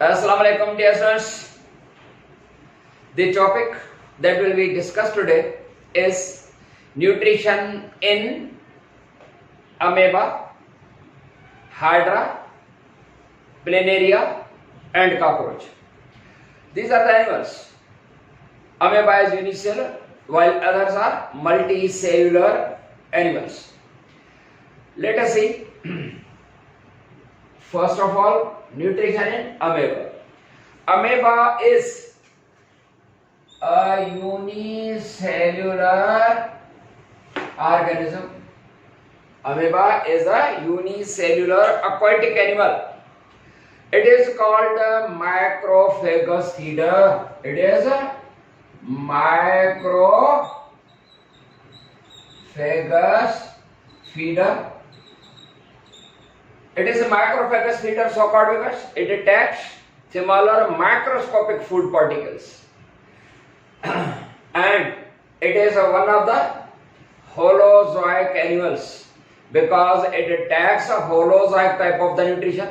Assalamu alaikum dear students. The topic that will be discussed today is nutrition in amoeba, hydra, planaria and cockroach. These are the animals. Amoeba is unicellular while others are multicellular animals. Let us see. First of all, nutrition in amoeba. Amoeba is a unicellular organism. Amoeba is a unicellular aquatic animal. It is called a macrophagous feeder. It is a macrophagous feeder. It is a macrophagous feeder so called because it attacks smaller macroscopic food particles. And it is one of the holozoic animals because it attacks a holozoic type of the nutrition.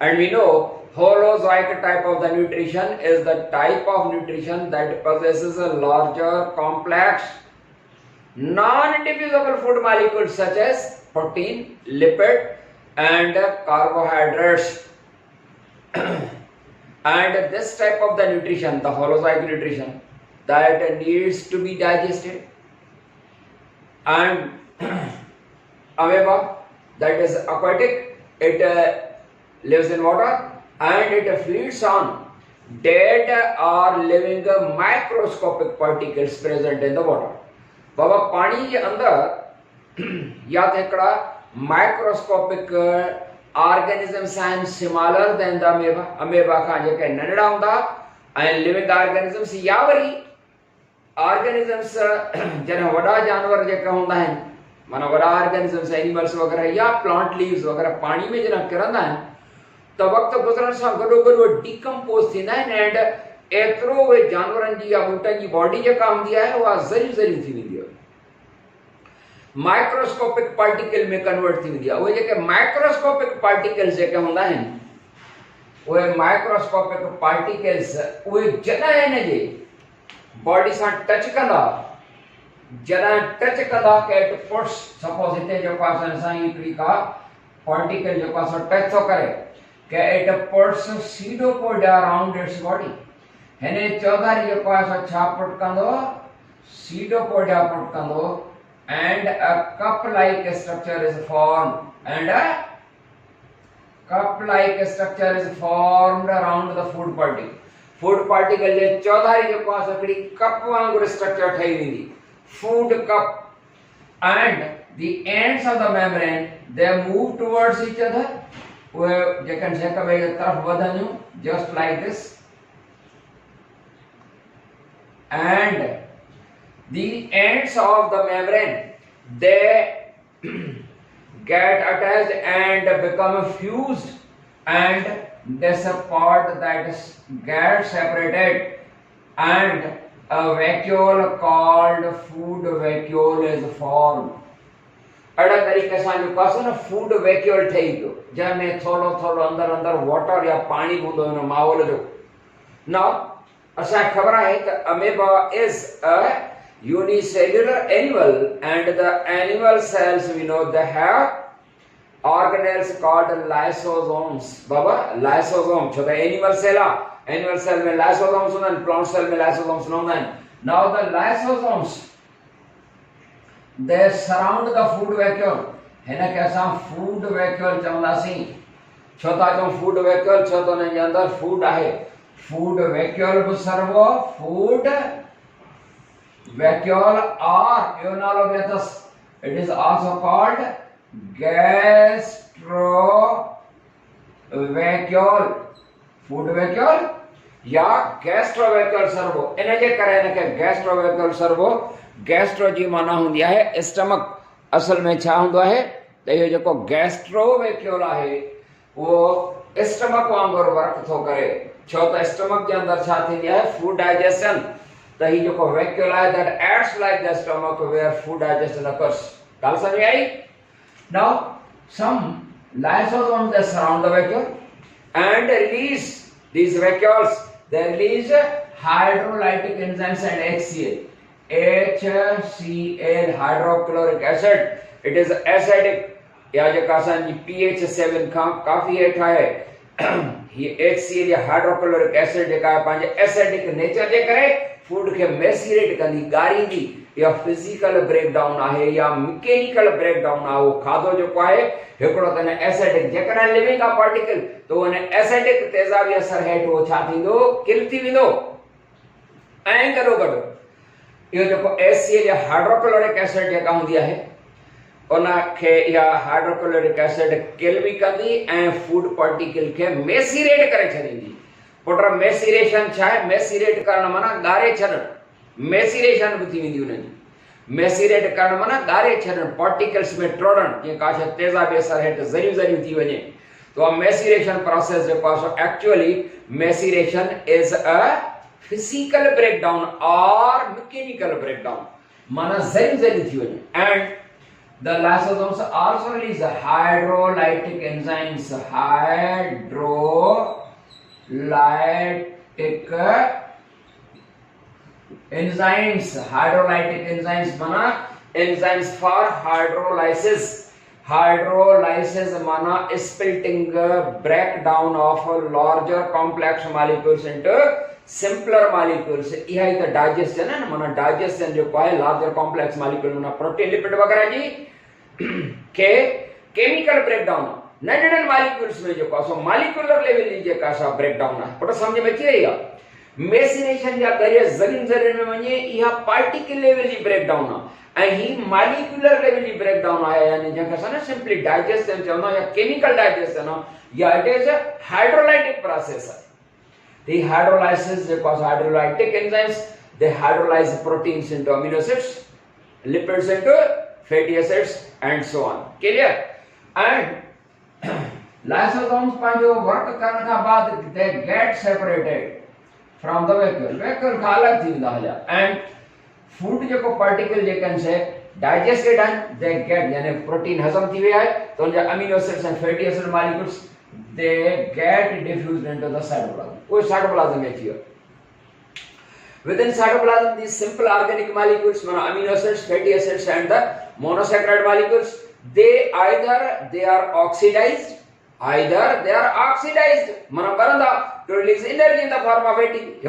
And we know holozoic type of the nutrition is the type of nutrition that possesses a larger, complex, non-diffusible food molecules such as protein, lipid, and carbohydrates. And this type of the nutrition, the holozoic nutrition, that needs to be digested. And amoeba, that is aquatic, it lives in water and it feeds on dead or living microscopic particles present in the water. बाबा पानी के अंदर या तो एकड़ा microscopic organisms and smaller than the amoeba. Amoeba का जेके नंढड़ा हुंदा and living organisms या worry organisms जने वड़ा जानवर जेका हुंदा है माना वड़ा organisms animals वगैरह या plant leaves वगैरह पानी में जना किरंदा है तो वक्त गुजरण सां गॾोगॾु वो डिकम्पोज थींदा आहिनि एंड एतिरो उहे जानवरनि जी या ॿूटनि जी बॉडी जेका हूंदी आहे उहा ज़री ज़री थी वेंदी आहे माइक्रोस्कोपिक पार्टिकल में कन्वर्ट थी वेंदी आहे उहे जेके माइक्रोस्कोपिक पार्टिकल्स जेके हूंदा आहिनि उहे माइक्रोस्कोपिक पार्टिकल्स उहे जॾहिं हिन जे बॉडी सां टच कंदा जॾहिं टच कंदा के इट पुट्स सपोज हिते जेको आहे असां हिकिड़ी का पार्टिकल जेको आहे टच थो करे it puts pseudopodia around its body. Hene chaudhari जेको आहे छा पुट कंदो pseudopodia पुट कंदो and a cup-like structure is formed around the food particle. Food particle जे चौधारी जेको आहे हिकिड़ी कप वांगुरु स्ट्रक्चर ठही वेंदी food cup and the ends of the membrane they move towards each other. You can check away the taraf vadanu just like this, and the ends of the membrane they get attached and become fused, and this part that gets separated, and a vacuole called food vacuole is formed. अड़ा तरीक़े सां जो कासो न food vacuole ठही पियो जंहिंमें थोरो थोरो अंदर अंदर वाटर या पाणी हूंदो हिन माहौल जो नाउ असांखे ख़बर आहे त amoeba is a unicellular animal and the animal cells we know they have organelles called lysosomes. Baba lysosome छो त एनिमल सेल आहे एनिमल सेल में lysosomes हूंदा आहिनि प्लांट सेल में lysosomes न हूंदा आहिनि now the lysosomes they surround the food vacuole. हिन खे असां फूड वैक्यूल चवंदासीं छो था चऊं फूड वैक्यूल छो त हुन जे अंदरि फूड आहे फूड वैक्यूल बि सर्वो फूड वैक्यूल और यूनालोमेथस it is also called gastrovacule food vacuole या gastrovacule सर्वो इन जे करे हिन खे gastrovacule सर्वो गैस्ट्रो जी माना हुंदी आहे स्टमक असल में छा हुंदो आहे त इहो जेको गैस्ट्रोवैक्यूल आहे उहो स्टमक वांगुरु वर्क थो करे छो त स्टमक जे अंदरि छा थींदी आहे फूड डाइजेशन त ही जेको वैक्यूल आहे that acts like the stomach where food digestion occurs ॻाल्हि समझ आई Now, some lysosomes that surround the vacuole and release These vacuoles, they release hydrolytic enzymes and HCl. HCl, hydrochloric acid. It is acidic. या जेका असांजी pH 7 खां काफ़ी हेठि आहे हीअ HCl या हाइड्रोक्लोरिक एसिड जेका आहे पंहिंजे एसिडिक नेचर जे करे फूड खे मेसिरेट कंदी, ॻारींदी। या फिजिकल ब्रेकडाउन आहे या मैकेनिकल ब्रेकडाउन आहे। उहो खाधो जेको आहे हिकिड़ो त एसिडिक, जेकॾहिं लिविंग आहे पार्टिकल त उन एसिडिक तेज़ाबी असर हेठि उहो छा थींदो, किल थी वेंदो। ऐं गॾोगॾु इहो जेको HCl या हाइड्रोक्लोरिक एसिड जेका हूंदी आहे उनखे या हाइड्रोक्लोरिक एसिड किल भी कंदी ऐं फूड पार्टिकल के मेसिरेट करे छॾींदी। पुट मेसिरेशन छा आहे? मेसिरेट करण माना ॻारे छॾणु, मेसिरेशन भी थी वेंदी उनजी। मेसिरेट करण माना ॻारे छॾणु, पार्टिकल्स में टोड़णु, जीअं का शइ तेज़ाबी असर हेठि ज़रियूं ज़रियूं थी वञे। तो मेसिरेशन प्रोसेस जेको आहे so actually maceration is a physical breakdown और मैकेनिकल ब्रेकडाउन, माना ज़रियूं ज़रियूं थी वञे। And the lysosomes also release hydrolytic enzymes, hydrolytic enzymes mana enzymes for hydrolysis. Hydrolysis mana splitting, breakdown of larger complex molecules into simpler molecules. इहा ही त digestion है ना, माना डाइजेशन जो है लार्जर कॉम्प्लेक्स मॉलिक्यूल माना प्रोटीन लिपिड वगैरह जी के केमिकल ब्रेकडाउन नंढड़न मॉलिक्यूल्स में जो सो मॉलिक्यूलर लेवल जी जेका सा ब्रेकडाउन है। पुट समझ में अची रही आहे। मेसिनेशन जा ज़रिए ज़रियुनि ज़रियुनि में वञे इहा पार्टिकल लेवल जी ब्रेकडाउन आहे ऐं ही मॉलिक्यूलर लेवल जी ब्रेकडाउन आहे, यानी जंहिंखे असां न सिंपली डाइजेशन चवंदा या केमिकल डाइजेशन आहे या इट इज हाइड्रोलाइटिक प्रोसेस आहे। The hydrolysis, because hydrolytic enzymes, they hydrolyze proteins into amino acids, lipids into fatty acids, and so on. Clear? And lysosomes पंहिंजो वर्क करण खां बाद they get separated from the vacuole. vacuole खां अलॻि थी वेंदा हलिया। And food जेको particle जेके आहिनि से digested आहिनि, they get यानी प्रोटीन हज़म थी विया आहे त उनजा amino acids and fatty acid molecules they get diffused into the cytoplasm. कोई cytoplasm में थी। Within cytoplasm, these simple organic molecules, amino acids, fatty acids, and the monosaccharide molecules, they are oxidized, mana baranda to release energy in the form of ATP.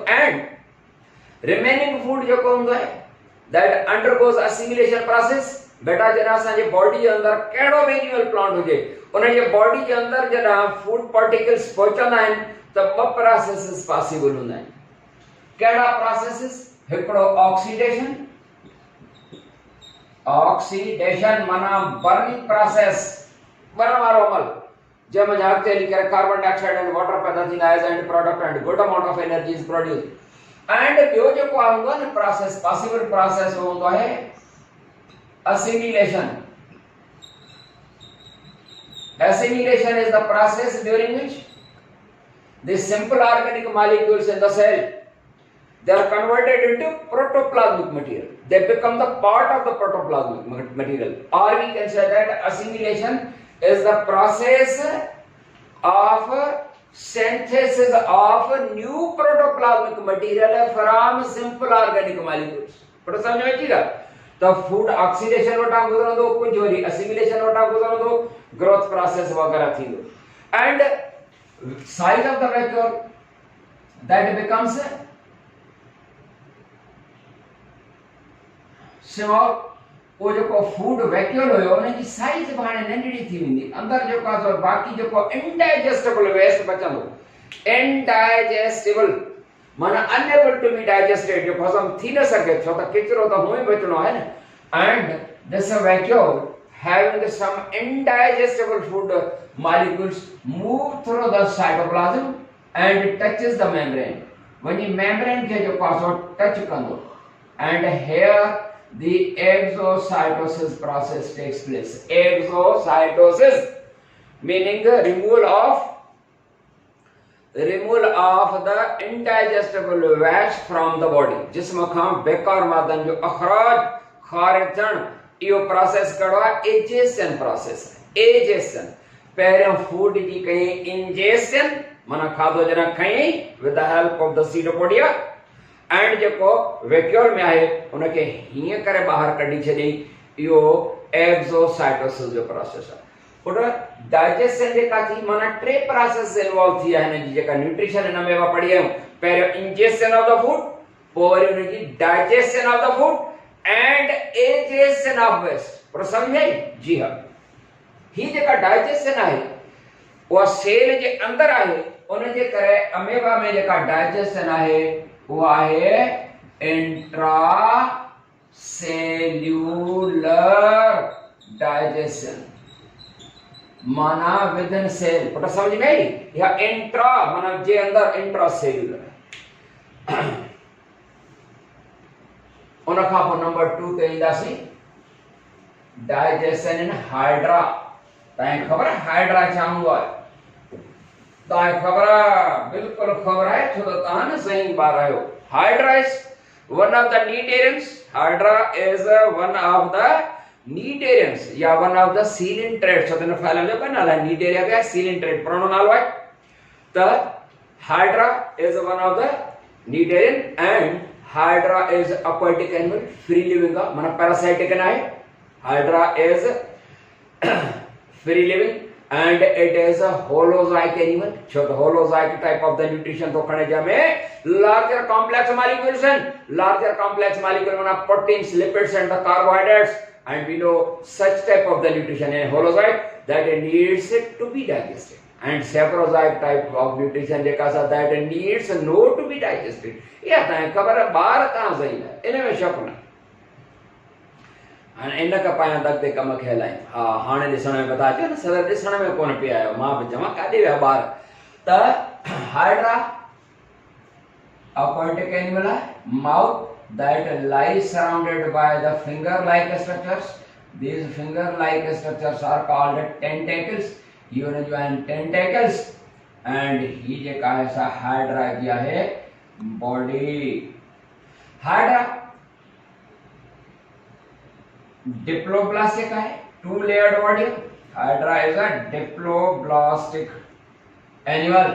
And remaining food जो कौन है that undergoes assimilation process. बेटा जना असांजे body जे अंदर कहिड़ो बि animal plant हुजे उन जे बॉडी जे अंदर जॾहिं फूड पार्टिकल्स पहुचंदा आहिनि त ॿ प्रोसेसेस पॉसिबल हूंदा आहिनि। कहिड़ा प्रोसेसेस? हिकिड़ो ऑक्सीडेशन माना बर्निंग प्रोसेस, बरण वारो अमल जंहिंमें अॻिते हली करे कार्बन डाइऑक्साइड एंड वाटर पैदा थींदा as end product and good amount of energy is produce. And ॿियो जेको हूंदो आहे न प्रोसेस, पॉसिबल प्रोसेस हूंदो आहे assimilation. Assimilation is the process during which the simple organic molecules in the cell, they are converted into protoplasmic material. They become the part of the protoplasmic material. Or we can say that assimilation is the process of synthesis of new protoplasmic material from simple organic molecules. But समझ में अची ॻाल्हि? तो food oxidation वटा गुजरंदो, कुछ worry assimilation वटा गुजरंदो, growth process वगैरह थींदो। And size of the vacuole that becomes small. वो जो फूड वैक्यूल हुयो उन जी साइज भाणे नंढड़ी थी वेंदी, अंदर जो का बाकी जो इनडाइजेस्टेबल वेस्ट बचंदो, इनडाइजेस्टेबल माना अनएबल टू बी डाइजेस्टेड, जो हजम थी न सके छो त किचरो त हुए बचणो है न। And this vacuole having some indigestible food molecules move through the cytoplasm and it touches the membrane. When the membrane के जो पासो टच कंदो and here the exocytosis process takes place. Exocytosis meaning the removal of the indigestible waste from the body. जिस्म खां बेकार मादन जो अखराज खारिज थियण, इहो प्रोसेस कहिड़ो आहे? एजेशन प्रोसेस। एजेशन पहिरियों फूड जी कई इंजेशन माना खाधो जना खई with the help of the pseudopodia and जेको वैक्यूल में आहे उनखे हीअं करे ॿाहिरि कढी छॾी इहो एक्सोसाइटोसिस जो प्रोसेस आहे। पुट डाइजेशन जेका थी माना टे प्रोसेस इन्वॉल्व थी आहे हिन जी जेका न्यूट्रिशन हिन में पढ़ी आहियूं। पहिरियों इंजेक्शन ऑफ द फूड, पोइ वरी हुनजी digestion of the food and egestion of waste. पर समझाई जी हाँ, ही जेका डाइजेशन आहे उहा सेल जे अंदर आहे, उन जे करे अमेबा में जेका डाइजेशन आहे उहा आहे इंट्रा सेल्यूलर डाइजेशन, माना विद इन सेल। पता समझ में आई? या इंट्रा माना जे अंदर इंट्रा सेल्यूलर। उन खां पोइ नंबर 2 ते ईंदासीं डाइजेशन इन हाइड्रा। तव्हांखे ख़बर आहे हाइड्रा छा हूंदो आहे? तव्हांखे ख़बर आहे? बिल्कुलु ख़बर आहे, छो त तव्हां न सही ॿार आहियो। Hydra is one of the cnidarians. Hydra is one of the cnidarians या वन ऑफ द सीलिंट्रेट। छो त हिन फाइल में जेको नालो आहे नीडेरिया का सीलिंट्रेट पुराणो नालो आहे। त hydra is one of the cnidarian and hydra is aquatic animal, free living आहे, माना पैरासाइटिक न आहे। Hydra is free living and it is a holozoic animal। छो तो holozoic type of the nutrition तो खणे जमे larger complex molecules and larger complex molecule माना proteins, lipids and the carbohydrates, and we know such type of the nutrition in holozoic that it needs it to be digested, and saprozoic type of nutrition जेका सा that it needs not to be digested। या तव्हांखे ख़बर आहे ॿार तव्हां सही आहे, इन में शक न। हाणे इन खां पाण तक ते कम खे हलायूं। हा हाणे ॾिसण में पता अचे न, सदर ॾिसण में कोन पिया आयो, मां बि चवां काॾे विया ॿार। त हाइड्रा aquatic animal आहे, mouth that lies surrounded by the finger like structures। These finger like structures are called tentacles। ये उन जो आहिनि tentacles and ही जेका आहे सा हाइड्रा जी आहे बॉडी। हाइड्रा डिप्लोब्लास्टिक है, to layered body. Hydra is a diploblastic animal.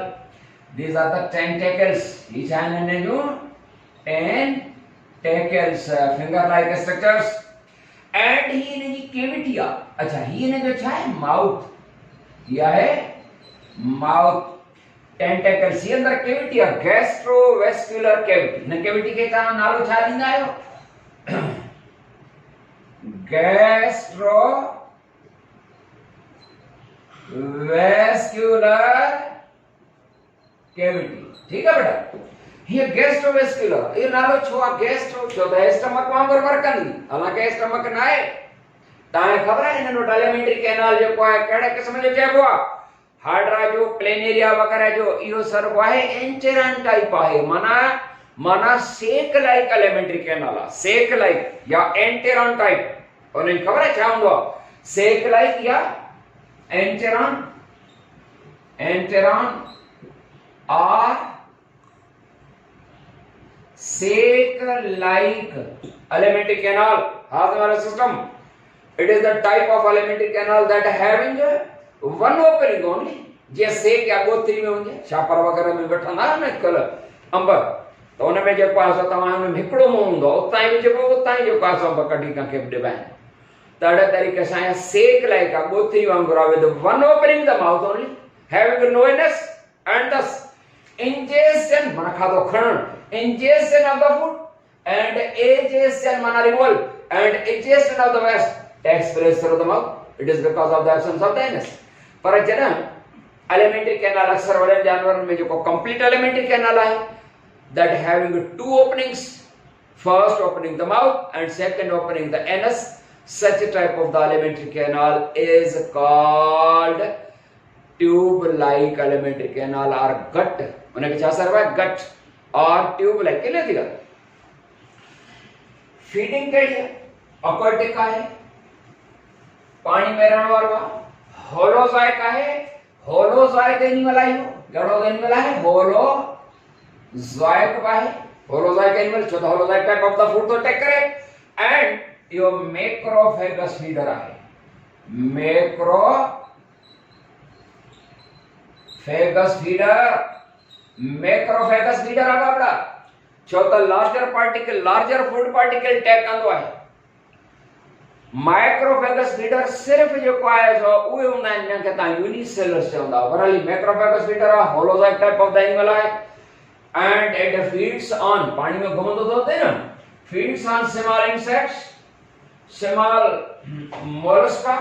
These are the tentacles। Each hand in जो tentacles, finger like structures and ही इन जी cavity आ। अच्छा ही इन जो छा है माउथ। यह है माउथ tentacles। ही अंदर cavity आ, गैस्ट्रोवेस्कुलर cavity। इन cavity के का नालो छा ॾींदा आहियो? Gastro vascular cavity. ठीक है बेटा, ये गैस्ट्रोवेस्कुलर ये नालो छो आहे गैस्ट्रो? छो त स्टमक वांगुरु वर्क कंदी, हालांकि स्टमक न आहे। तव्हांखे ख़बर आहे हिन जो एलिमेंट्री कैनाल जेको आहे कहिड़े क़िस्म जो चइबो आहे? हाइड्रा जो प्लेनेरिया वग़ैरह जो इहो सर्व आहे एंचेरन टाइप आहे, माना सेक लाइक एलिमेंट्री कैनाल आहे, सेक लाइक या एंटेरॉन टाइप। उन्हें खबर है क्या होगा? सेक लाइक या एंटेरॉन। एंटेरॉन और सेक like elementary canal has a system। It is the type of elementary canal that having one opening only। जे सेक या गोत्री में होंगे छापर वगैरह में वठंदा न कल अंब, तो उन में जेको आहे तव्हां हुन में हिकिड़ो मुंहुं हूंदो, उतां ई विझबो, उतां ई जेको आहे अंब कढी कंहिंखे बि ॾिबाइनि। त अहिड़े तरीक़े सां या सेक लाइक आहे गोत्री वांगुरु आहे with one opening the mouth only having no anus and thus ingestion माना खाधो खणण, ingestion of the food and egestion माना removal and egestion of the waste takes place through the mouth। it is because of the absence of the anus। पर जॾहिं elementary canal अक्सर वॾे जानवरनि में जेको complete elementary canal आहे that having two openings, first opening the mouth and second opening the anus, such a type of the elementary canal is called tube like elementary canal or gut। उन्हें क्या सर्व है? गट और tube like के लिए दिखा। Feeding के लिए aquatic का है, पानी में रहने वाला। होलोजोइक का है, होलोजोइक एनिमल है, गड़ो एनिमल है, होलोजोइक का है। होलोजोइक एनिमल छोटा holozoic type of the food तो टेक करे एंड यो मैक्रोफेगस फीडर है। मैक्रो फेगस फीडर, मैक्रोफेगस फीडर आगा बड़ा छो त लार्जर फूड पार्टिकल टैक कंदो आहे। माइक्रोफेगस फीडर सिर्फ जो आहे सो उहे हूंदा आहिनि जंहिंखे तव्हां यूनिसेलुलर चवंदा आहियो। वरली मैक्रोफेगस फीडर आहे holozoic type of the animal आहे एंड इट फीड्स ऑन पानी में घुमंदो थो थिए न, feeds on small insects, small mollusca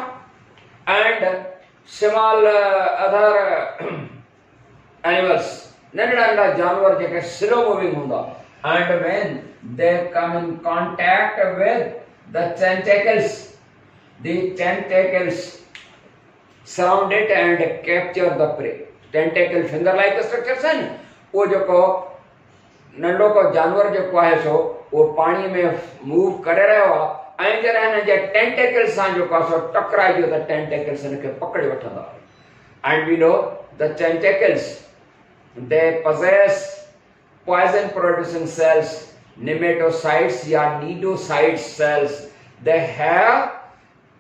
and small other animals, नंढड़ा नंढड़ा जानवर जेके स्लो मूविंग हूंदा। And when they come in contact with the tentacles surround it and capture the prey. Tentacle finger like structures हैं, वो जो को नंढो को जानवर जो को आहे सो वो पानी में मूव करे रहियो आहे ऐं जॾहिं हिन जे टेंटेकल्स सां जो को सो टकराइजो त टेंटेकल्स हिन खे पकड़े वठंदा। And we know the tentacles, they possess poison producing cells, nematocytes या nidocyte cells. They have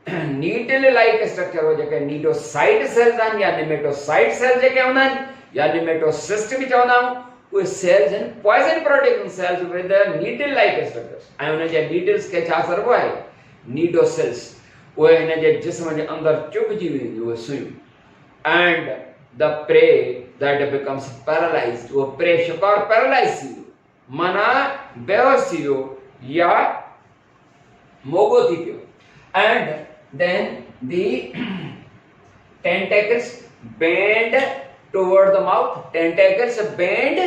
needle like structure हो जेके nidocyte cells आहिनि या nematocyte cells जेके हूंदा आहिनि या nematocyst बि चवंदा आहियूं, उहे cells आहिनि poison producing cells with needle like structures। ऐं उन जे needles खे छा चइबो आहे nidocells, उहे हिन जे जिस्म जे अंदरि चुभजी वेंदियूं उहे सुयूं। And the prey that becomes paralyzed, वो prey शिकार पैरालाइज थी वियो माना बेहोश थी वियो या मोगो थी पियो। And then the tentacles bend toward the mouth, tentacles bend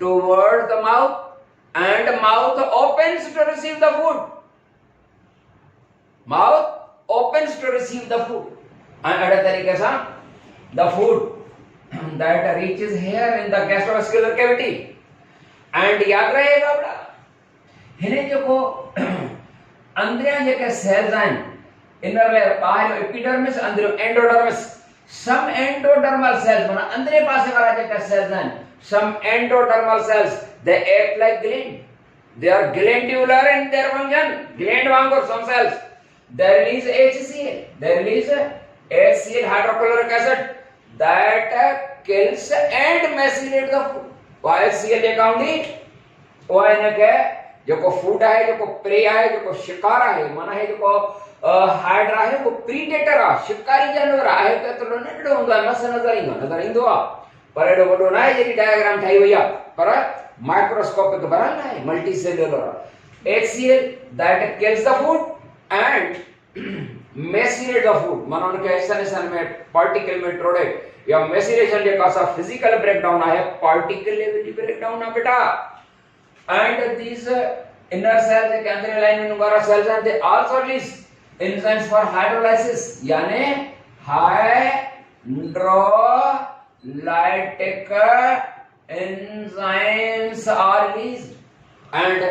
toward the mouth and mouth opens to receive the food, mouth opens to receive the food. अड़े तरीके सां the food that reaches here in the gastrovascular cavity. And याद रहेगा बड़ा हिने जेको अंदरियां जेके सेल्स आहिनि इनर लेयर ॿाहिरियों एपिडर्मिस अंदरियों एंडोडर्मिस, सम एंडोडर्मल सेल्स माना अंदरे पासे वाला जेके सेल्स आहिनि, some endodermal sales they act like gland, they are glandular in their function, gland वांगुर some cells they release HCl, they release HCl hydrochloric acid that kills and macerates the food। HCl जेका हूंदी उहा हिनखे जेको food आहे, जेको pray आहे, जेको शिकार आहे माना हे जेको हाइड्रा आहे वो प्रीडेटर आहे, शिकारी जानवर आहे। केतिरो नंढो हूंदो आहे, मस नज़र ईंदो आहे पर एॾो वॾो न आहे जेकी डायग्राम ठाही वई आहे, पर माइक्रोस्कोपिक बराबर आहे, multi cellular. HCl that kills the food and macerates the food माना उनखे हिस्सनि में पार्टिकल में टोड़े या मैसिरेशन जेका सा फिजिकल ब्रेकडाउन आहे, पार्टिकल लेवल जी ब्रेकडाउन आहे बेटा। And these inner cells के अंदर लाइन वाला cells हैं, they also release enzymes for hydrolysis यानी hydrolytic enzymes are released and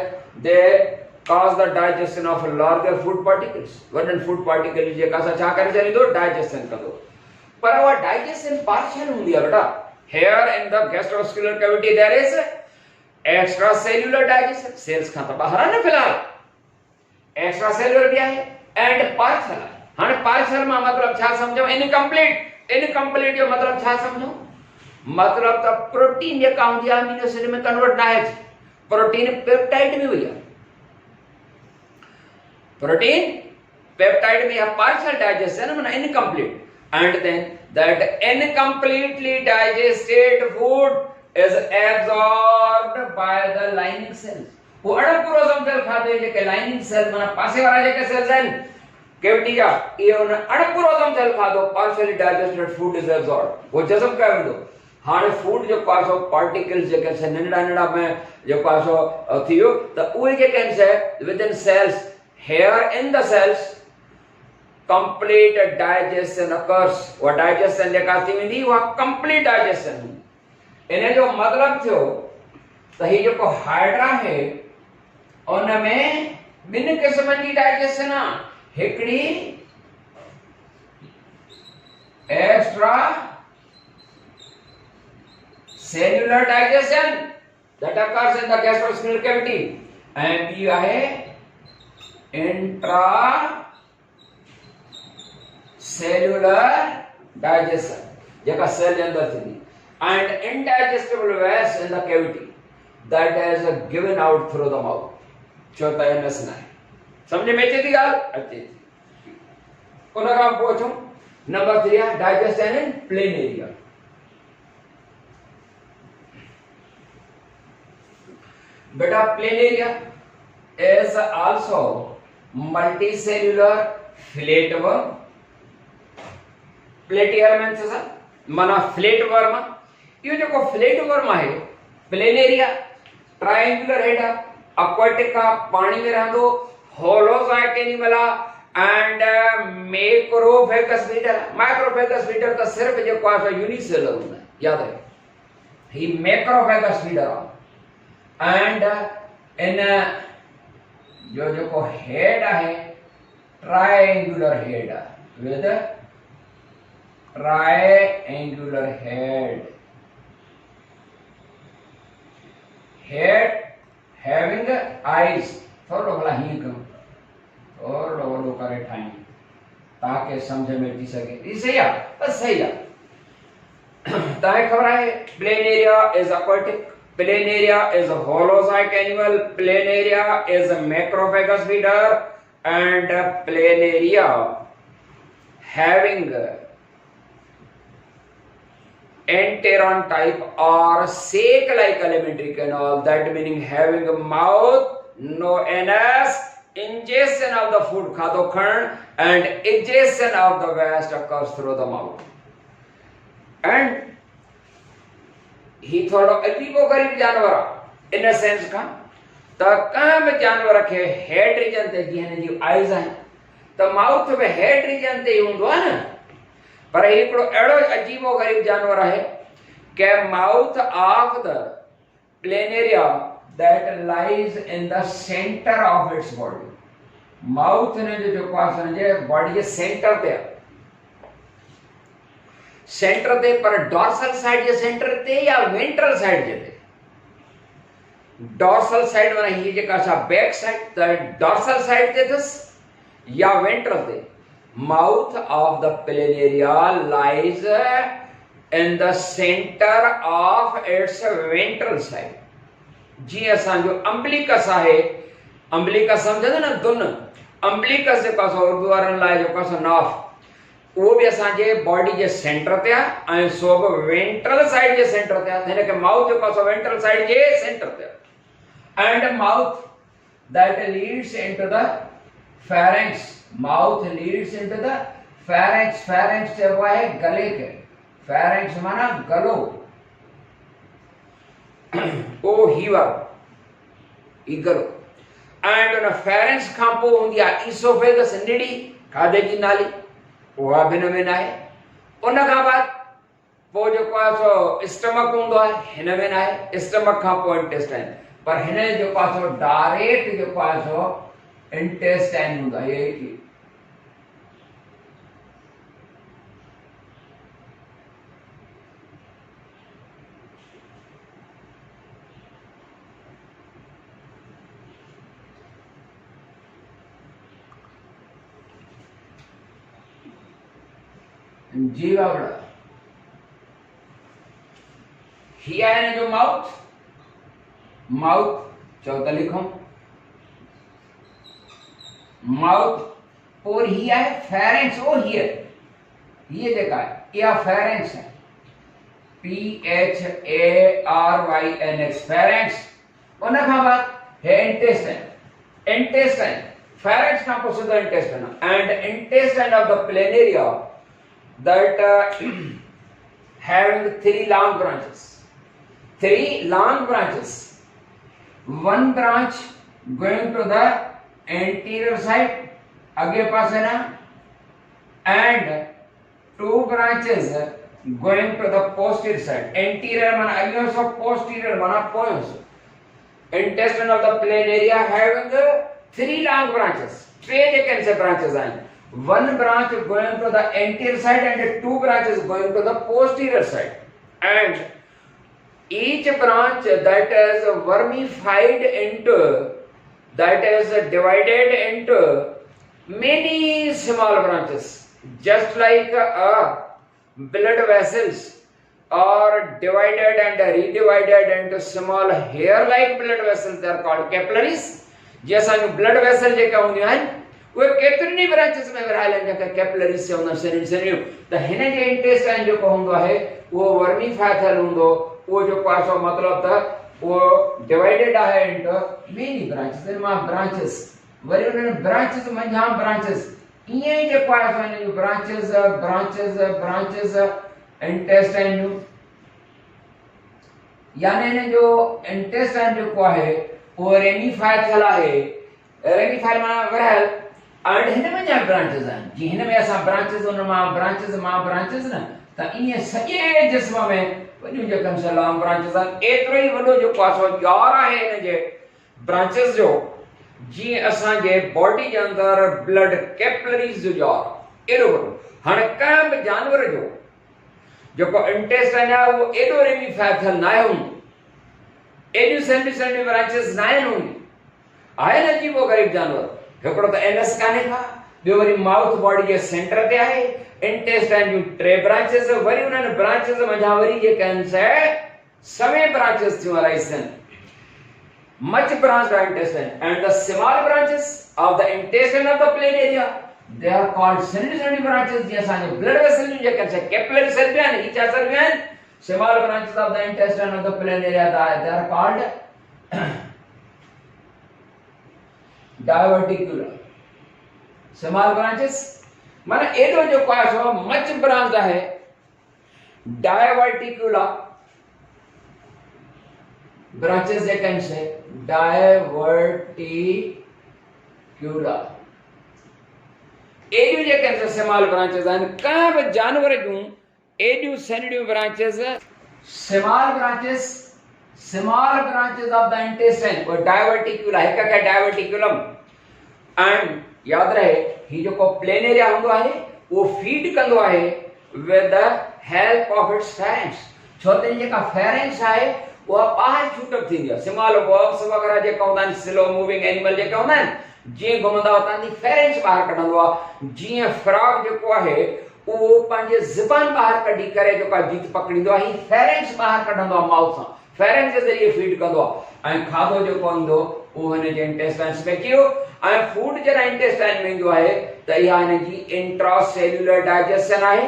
they cause the digestion of larger food particles। वॾनि food particles जेका सा छा करे छॾींदो digestion कंदो, पर वो digestion partial हूंदी आहे बेटा। Here in the gastrovastular cavity there is extra cellular digestion, cells खां त ॿाहिरि न फिलहाल, एक्स्ट्रा सेल्यूलर भी आहे एंड पार्शियल आहे। हाणे पार्शियल मां मतलब छा समझो, इनकम्प्लीट। इनकम्प्लीट जो मतलब छा समझो, मतलब त प्रोटीन जेका हूंदी आहे अमीनो एसिड में कन्वर्ट न आहे, प्रोटीन पेप्टाइड में हुई आहे, प्रोटीन पेप्टाइड में या पार्शियल डाइजेशन माना incomplete. And then that incompletely digested food is absorbed by the lining cells। वो अड़पुरोसम सेल खाते जेके लाइनिंग सेल माना पासे वाला जेके सेल्स आहिनि कैविटी जा, ये उन अड़पुरोसम सेल खातो partially digested food is absorbed, वो जज़ब कयो वेंदो। हाणे फूड जो पासो पार्टिकल्स जेके से नंढड़ा नंढड़ा में जो पासो थियो त उहे जेके आहिनि से within cells, here in the cells complete digestion occurs. वो डाइजेशन जेका थी वेंदी उहा कंप्लीट डाइजेशन हूंदी। इन्हें जो मतलब थियो त ही जेको हाइड्रा है उन में ॿिनि क़िस्मनि जी डाइजेशन आहे, हिकिड़ी extra cellular digestion that occurs in the gastrointestinal cavity and ॿी आहे इंट्रा सेल्युलर डाइजेशन जेका सेल जे अंदर थींदी। and indigestible waste in the cavity that is given out through the mouth. चौथा एमएस ना है समझ में अचे थी गाल अचे थी उन खां पोइ अचूं नंबर 3 आहे डाइजेशन इन प्लेन एरिया बेटा planaria is also multicellular flatworm platyhelminthes माना फ्लैटवर्म यो जो फ्लैटवर्म है planaria triangular head aquatic का पानी में रहंदो holozoic animal and macrophagous feeder microphagous feeder तो सिर्फ जो है यूनिसेलुलर होता है याद है ही मैक्रोफेगस फीडर एंड इन जो हेड है triangular head with triangular head having eyes थोड़ो भला ही कम थोड़ो वडो करे ठाई ताकि समझ में अची सके ई सही है बस सही है ताए खबर है plain area is aquatic plain area is a holozoic animal plain area is a macrophagous feeder and plain area having enteron type or sac like alimentary canal that meaning having a mouth known as ingestion of the food khado khan and egestion of the waste occurs through the mouth and he thodo अजीबो गरीब जानवर in sense का त काम जानवर के head region ते जीने जी आईज है त माउथ में हेड रीजन ते हुंदो है ना पर एकड़ो एड़ो अजीबो गरीब जानवर है के mouth of the plain area that lies in the centre of its body mouth ने जो पास जे बॉडी के सेंटर ते पर डॉर्सल साइड जे सेंटर ते या वेंट्रल साइड जे डॉर्सल साइड माने ही जे का बैक साइड त डॉर्सल साइड ते थस या वेंट्रल ते mouth of the plane area lies in the center of its ventral side जी असा जो अम्बलिकस है अम्बलिकस समझे ना दुन अम्बलिकस जे पास उर्दू वारन लाए जो पास नाफ वो भी असा जे बॉडी जे सेंटर ते आ सो वेंट्रल साइड जे सेंटर ते है के माउथ जे पास वेंट्रल साइड जे सेंटर ते and mouth that leads into the pharynx mouth leads into the pharynx pharynx से हुआ है गले के pharynx माना गलो ओ हीवर इगलो एंड उन pharynx खां पोइ हूंदी आहे esophagus निड़ी खाधे जी नाली उहा भिन में आहे उन खां बाद पोइ जेको आहे सो स्टमक हूंदो आहे हिन में आहे स्टमक खां पोइ इंटेस्टाइन पर हिन जेको आहे सो डायरेक्ट जेको आहे सो इंटेस्टाइन हूंदो आहे ये जी बाबड़ा हिया है जो माउथ माउथ चौथा लिखो माउथ और हिया है फेरेंक्स ओ हियर ये देखा है या फेरेंक्स है PHARYNX फेरेंक्स उन खां बाद है इंटेस्टाइन इंटेस्टाइन फेरेंक्स खां पोइ सिधो intestine and intestine of the plain area that having three long branches one branch going to the anterior side आगे पास है ना and two branches going to the posterior side anterior माना आगे सो posterior माना points intestine of the plane area having three long branches three can say branches are one branch going to the anterior side and two branches going to the posterior side and each branch that is vermified into that is divided into many small branches just like a blood vessels are divided and redivided into small hair-like blood vessels. They are called capillaries. जैसा जो blood vessel जेका हूंदियूं आहिनि उहे केतिरनि branches में विरहायल आहिनि जेका कैपिलरीज़ चवंदा सन्हियूं त हिन जे इंटेस्टाइन जेको हूंदो आहे उहो वर्मीफाइथल हूंदो उहो जेको आहे सो मतिलबु त वो डिवाइडेड आहे into many branches. इन मां ब्रांचेस वरी उन्हनि ब्रांचेस मंझां ब्रांचेस ईअं ई जेको आहे सो हिन जूं ब्रांचेस इंटेस्टाइन जूं यानी हिन जो इंटेस्टाइन जेको आहे उहो रेमिफाइथल आहे रेमिफाइल माना विरहायल एंड हिन में जा ब्रांचेस आहिनि जी हिन में असां ब्रांचेस उन मां ब्रांचेस न त ईअं सॼे जिस्म में वॾियूं जेकनि से लॉन्ग ब्रांचेस आहिनि एतिरो ई वॾो जेको आहे सो ॼार आहे हिन जे ब्रांचेस जो जीअं असांजे बॉडी जे अंदरि ब्लड कैपिलरीज़ जो ॼार एॾो वॾो हाणे कंहिं बि जानवर जो जेको इंटेस्टाइन आहे उहो एॾो रेमिफाइथल न आहे एॾियूं सन्हियूं ब्रांचेस न आहिनि आहे न अजीबो ग़रीब जानवर हिकिड़ो त एनस कान्हे का ॿियो वरी माउथ बॉडी जे सेंटर ते आहे इंटेस्टाइन जूं 3 ब्रांचेस वरी उन्हनि ब्रांचेस मंझां वरी जेके आहिनि सवे ब्रांचेस थियूं arisen much branched intestine and the small branches of the intestine of the plain area they are called semi branches जैसा जो blood vessel जो जेके आहिनि capillary cell बि आहिनि हीअ छा cell बि आहिनि small branches of the intestine of the plain area they are called diverticular small branches माना एडो जो आहे सो मच ब्रांच आहे diverticular branches जेके आहिनि से diverticular एडियूं जेके आहिनि स्मॉल ब्रांचेस आहिनि कंहिं बि जानवर जूं एडियूं सन्हियूं branches small branches of the intestine वो डायवर्टिकुला हिक खे डायवर्टिकुलम एंड याद रहे ही जेको प्लेन एरिया हूंदो आहे वो फीड कंदो आहे with the help of its pharynx छो त जेका फेरेंक्स आहे वो ॿाहिरि छूटक थींदी आहे स्मॉल वर्म्स वग़ैरह जेका हूंदा आहिनि स्लो मूविंग एनिमल जेका हूंदा आहिनि जीअं घुमंदा हुआ तव्हांजी फेरेंक्स ॿाहिरि कढंदो आहे जीअं फ्रॉग जेको आहे उहो पंहिंजे ज़बान ॿाहिरि कढी करे जेको आहे जीत पकड़ींदो आहे ही फेरेंक्स ॿाहिरि कढंदो आहे माउथ सां फेरेंक्स जे ज़रिए फीड कंदो आहे ऐं खाधो जेको ईंदो उहो हिन जे इंटेस्टाइन्स में कयो ऐं फूड जॾहिं इंटेस्टाइन में ईंदो आहे त इहा हिन जी इंट्रासेल्युलर डाइजेशन आहे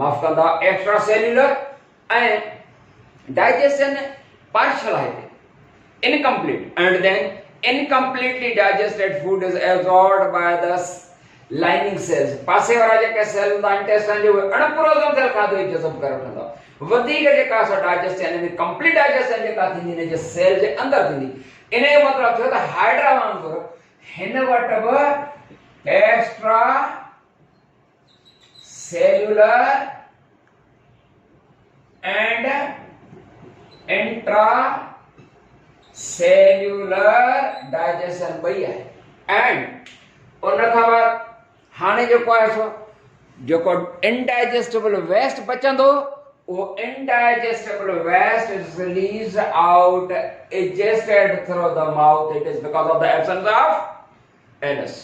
माफ़ कंदा एक्स्ट्रा सेल्युलर ऐं digestion partial है incomplete and then incompletely digested food is absorbed by the lining cells पासे वारा जेके सेल हूंदा इंटेस्टाइन जो अणपुरोज़म सेल खाधो जज़ब करे वठंदा वधीक जेका सो डाइजेशन यानी कंप्लीट डाइजेशन जेका थींदी हिन जे सेल जे अंदरि थींदी इन जो मतिलबु थियो त हाइड्रा वांगुरु हिन वटि बि extra cellular and intracellular digestion ॿई आहे एंड उन खां बाद हाणे जेको आहे सो जेको इनडाइजेस्टेबल वेस्ट बचंदो वो indigestible waste is released out egested through the mouth. It is because of the absence of anus.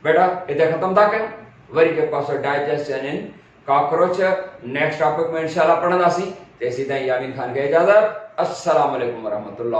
बेटा इधर खत्म था कयूं वरी जेको आहे डाइजेशन इन कॉकरोच नेक्स्ट टॉपिक में इंशाल्लाह पढ़ंदासीं तेसीं ताईं यामीन खान खे इजाज़त अस्सलाम वालेकुम वरहमतुल्लाह।